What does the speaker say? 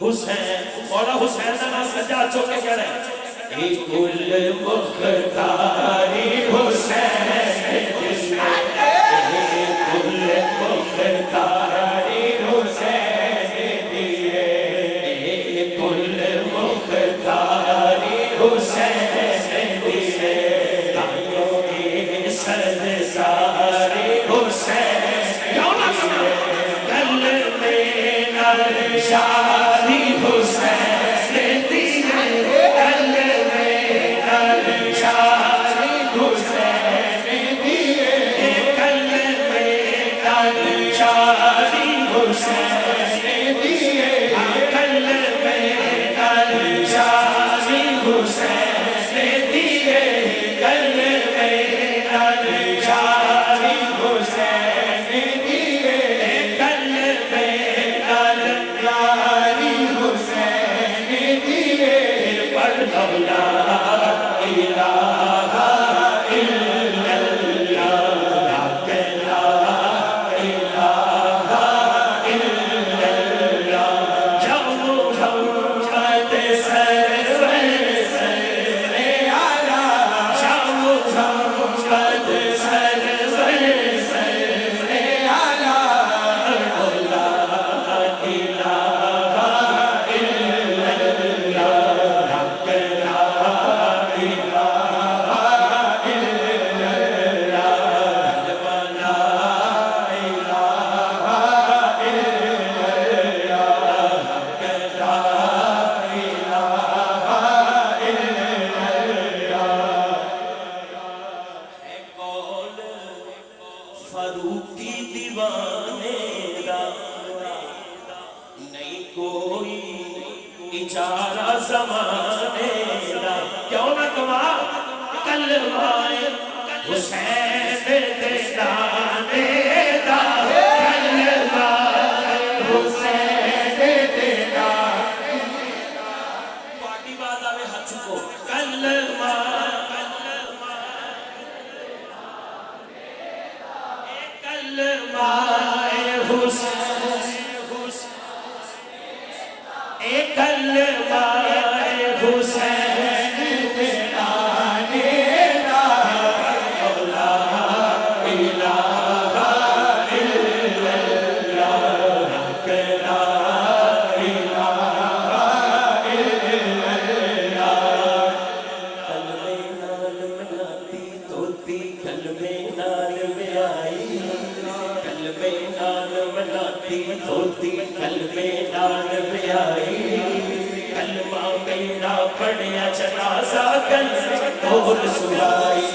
حسین مولا حسین نا سجاد چوکے کہہ رہے ہیں کل مختاری حسین کل مختاری حسین دیے کل مختاری حسین دیے تائیوں کی سرد ساری حسین کل میں نرشاری حسین دیے کل میں نرشاری حسین دیے کل میں نرشاری حسین دیے کل میں نرشاری حسین دیے کل میں نرشاری حسین دیے کل میں نرشاری حسین دیے پر لا الہ الا اللہ لا الہ الا اللہ جو محمد سرور سرور اعلیٰ جو محمد سرور سرور اعلیٰ لا الہ الا فاروقی دیوانے دا نہیں کوئی اجارہ زمانے دا کیوں نہ کما کلمہ حسین دیدانے دا کلمہ حسین دیدانے پارٹی باز آوے ہاتھ چکو کلمہ کلمہ حسین ایک کلمہ حسین دیدانے دا لا الہ الا اللہ لا الہ الا اللہ کلمے نال ملاتی توتی کلمے نال بیائی کلمے نال ملاتی توتی کلمے نال بیائی کلمہ میرا پڑھیا جنازہ کل اور سلائی